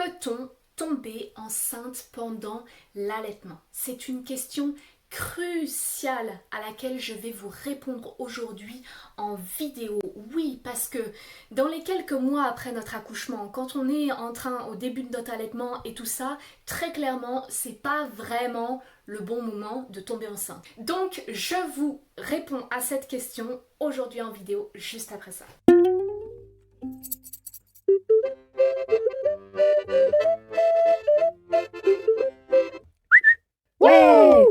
Peut-on tomber enceinte pendant l'allaitement? C'est une question cruciale à laquelle je vais vous répondre aujourd'hui en vidéo. Oui, parce que dans les quelques mois après notre accouchement, quand on est au début de notre allaitement et tout ça, très clairement, c'est pas vraiment le bon moment de tomber enceinte. Donc, je vous réponds à cette question aujourd'hui en vidéo, juste après ça. Ouais!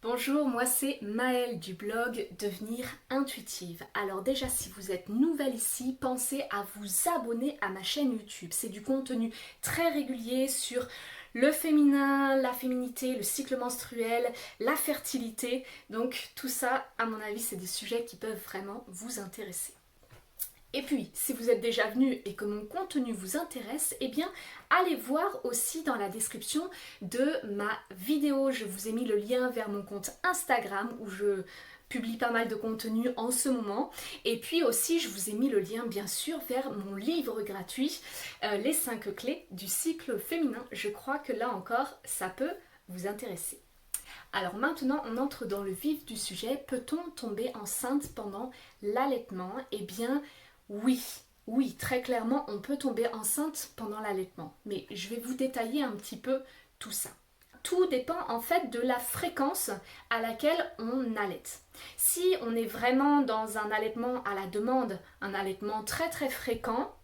Bonjour, moi c'est Maëlle du blog Devenir Intuitive. Alors déjà, si vous êtes nouvelle ici, pensez à vous abonner à ma chaîne YouTube. C'est du contenu très régulier sur le féminin, la féminité, le cycle menstruel, la fertilité. Donc tout ça, à mon avis, c'est des sujets qui peuvent vraiment vous intéresser. Et puis, si vous êtes déjà venu et que mon contenu vous intéresse, eh bien, allez voir aussi dans la description de ma vidéo. Je vous ai mis le lien vers mon compte Instagram où je publie pas mal de contenu en ce moment. Et puis aussi, je vous ai mis le lien, bien sûr, vers mon livre gratuit, Les 5 clés du cycle féminin. Je crois que là encore, ça peut vous intéresser. Alors maintenant, on entre dans le vif du sujet. Peut-on tomber enceinte pendant l'allaitement? Eh bien, oui, oui, très clairement, on peut tomber enceinte pendant l'allaitement. Mais je vais vous détailler un petit peu tout ça. Tout dépend en fait de la fréquence à laquelle on allaite. Si on est vraiment dans un allaitement à la demande, un allaitement très très fréquent,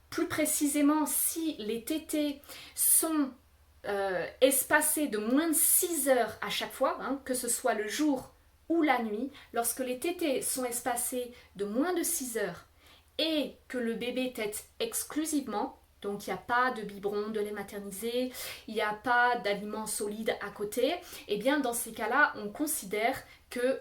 plus précisément si les tétés sont espacés de moins de 6 heures à chaque fois, que ce soit le jour ou la nuit, lorsque les tétés sont espacés de moins de 6 heures et que le bébé tète exclusivement, donc il n'y a pas de biberon, de lait maternisé, il n'y a pas d'aliments solides à côté, et bien dans ces cas-là, on considère que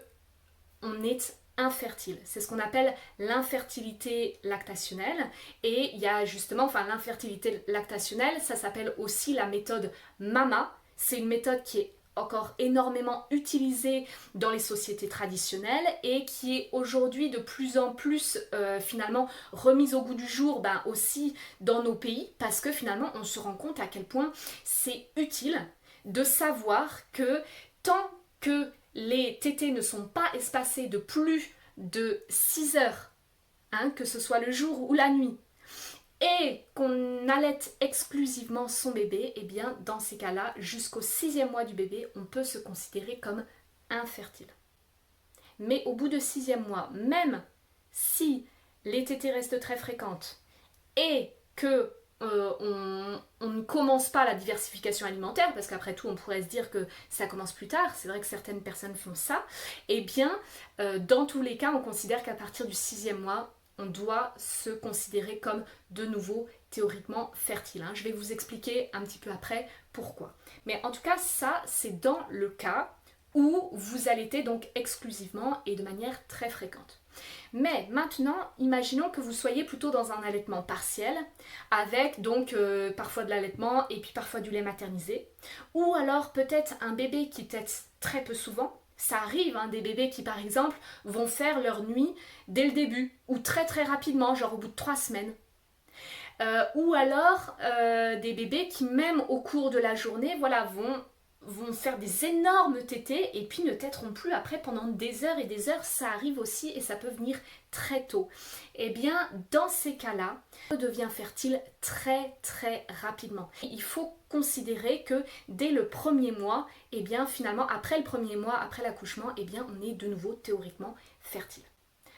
on est infertile. C'est ce qu'on appelle l'infertilité lactationnelle. Et il y a justement, l'infertilité lactationnelle, ça s'appelle aussi la méthode MAMA. C'est une méthode qui est encore énormément utilisée dans les sociétés traditionnelles et qui est aujourd'hui de plus en plus finalement remise au goût du jour aussi dans nos pays parce que finalement on se rend compte à quel point c'est utile de savoir que tant que les tétés ne sont pas espacés de plus de 6 heures, que ce soit le jour ou la nuit, et qu'on allaite exclusivement son bébé, et bien dans ces cas-là, jusqu'au 6e mois du bébé, on peut se considérer comme infertile. Mais au bout de 6e mois, même si les tétés restent très fréquentes et que on ne commence pas la diversification alimentaire, parce qu'après tout on pourrait se dire que ça commence plus tard, c'est vrai que certaines personnes font ça, et bien dans tous les cas on considère qu'à partir du 6e mois on doit se considérer comme de nouveau théoriquement fertile. Je vais vous expliquer un petit peu après pourquoi. Mais en tout cas ça c'est dans le cas où vous allaitez donc exclusivement et de manière très fréquente. Mais maintenant, imaginons que vous soyez plutôt dans un allaitement partiel, avec donc parfois de l'allaitement et puis parfois du lait maternisé, ou alors peut-être un bébé qui tète très peu souvent. Ça arrive, des bébés qui par exemple vont faire leur nuit dès le début, ou très très rapidement, genre au bout de 3 semaines. Ou alors des bébés qui même au cours de la journée vont faire des énormes tétés et puis ne têteront plus après pendant des heures et des heures. Ça arrive aussi et ça peut venir très tôt. Et bien dans ces cas-là, on devient fertile très très rapidement. Il faut considérer que dès le premier mois, et bien finalement après le premier mois, après l'accouchement, et bien on est de nouveau théoriquement fertile.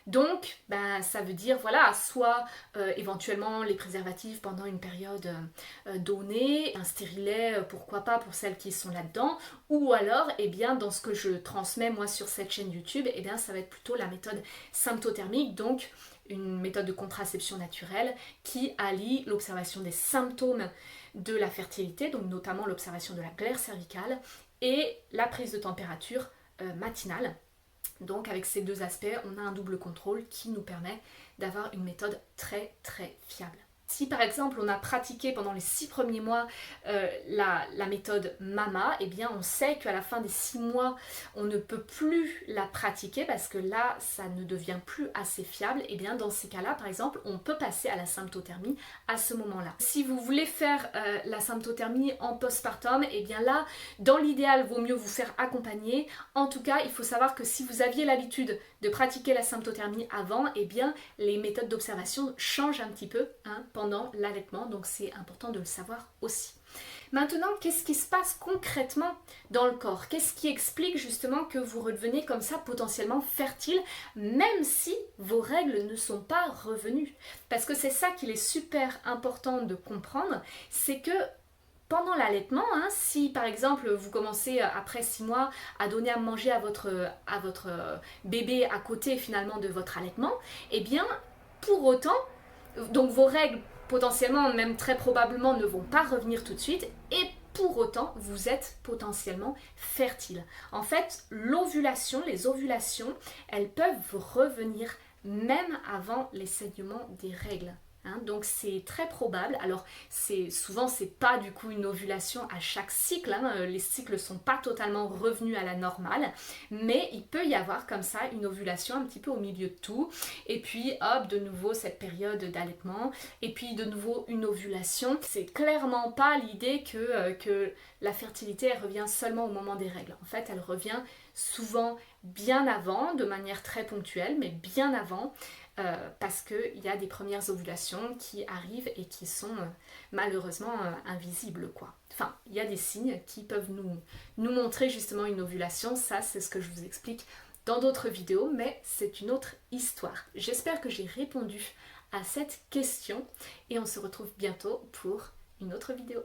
Donc, ça veut dire, soit éventuellement les préservatifs pendant une période donnée, un stérilet, pourquoi pas pour celles qui sont là-dedans, ou alors, dans ce que je transmets moi sur cette chaîne YouTube, ça va être plutôt la méthode symptothermique, donc une méthode de contraception naturelle qui allie l'observation des symptômes de la fertilité, donc notamment l'observation de la glaire cervicale, et la prise de température matinale. Donc avec ces deux aspects, on a un double contrôle qui nous permet d'avoir une méthode très très fiable. Si par exemple on a pratiqué pendant les 6 premiers mois la méthode MAMA, eh bien on sait qu'à la fin des 6 mois on ne peut plus la pratiquer parce que là ça ne devient plus assez fiable, et bien dans ces cas-là par exemple on peut passer à la symptothermie à ce moment-là. Si vous voulez faire la symptothermie en postpartum, et bien là dans l'idéal vaut mieux vous faire accompagner. En tout cas il faut savoir que si vous aviez l'habitude de pratiquer la symptothermie avant, et bien les méthodes d'observation changent un petit peu pendant l'allaitement, donc c'est important de le savoir aussi. Maintenant, qu'est-ce qui se passe concrètement dans le corps? Qu'est-ce qui explique justement que vous redevenez comme ça potentiellement fertile, même si vos règles ne sont pas revenues? Parce que c'est ça qu'il est super important de comprendre, c'est que pendant l'allaitement, si par exemple vous commencez après 6 mois à donner à manger à votre bébé à côté finalement de votre allaitement, et bien pour autant, donc vos règles potentiellement, même très probablement, ne vont pas revenir tout de suite, et pour autant, vous êtes potentiellement fertile. En fait, l'ovulation, les ovulations, elles peuvent revenir même avant les saignements des règles. Donc c'est très probable. Alors souvent c'est pas du coup une ovulation à chaque cycle, les cycles sont pas totalement revenus à la normale, mais il peut y avoir comme ça une ovulation un petit peu au milieu de tout, et puis hop, de nouveau cette période d'allaitement, et puis de nouveau une ovulation. C'est clairement pas l'idée que la fertilité elle revient seulement au moment des règles. En fait elle revient souvent bien avant, de manière très ponctuelle, mais bien avant, parce qu'il y a des premières ovulations qui arrivent et qui sont malheureusement invisibles, quoi. Enfin, il y a des signes qui peuvent nous montrer justement une ovulation, ça c'est ce que je vous explique dans d'autres vidéos, mais c'est une autre histoire. J'espère que j'ai répondu à cette question et on se retrouve bientôt pour une autre vidéo.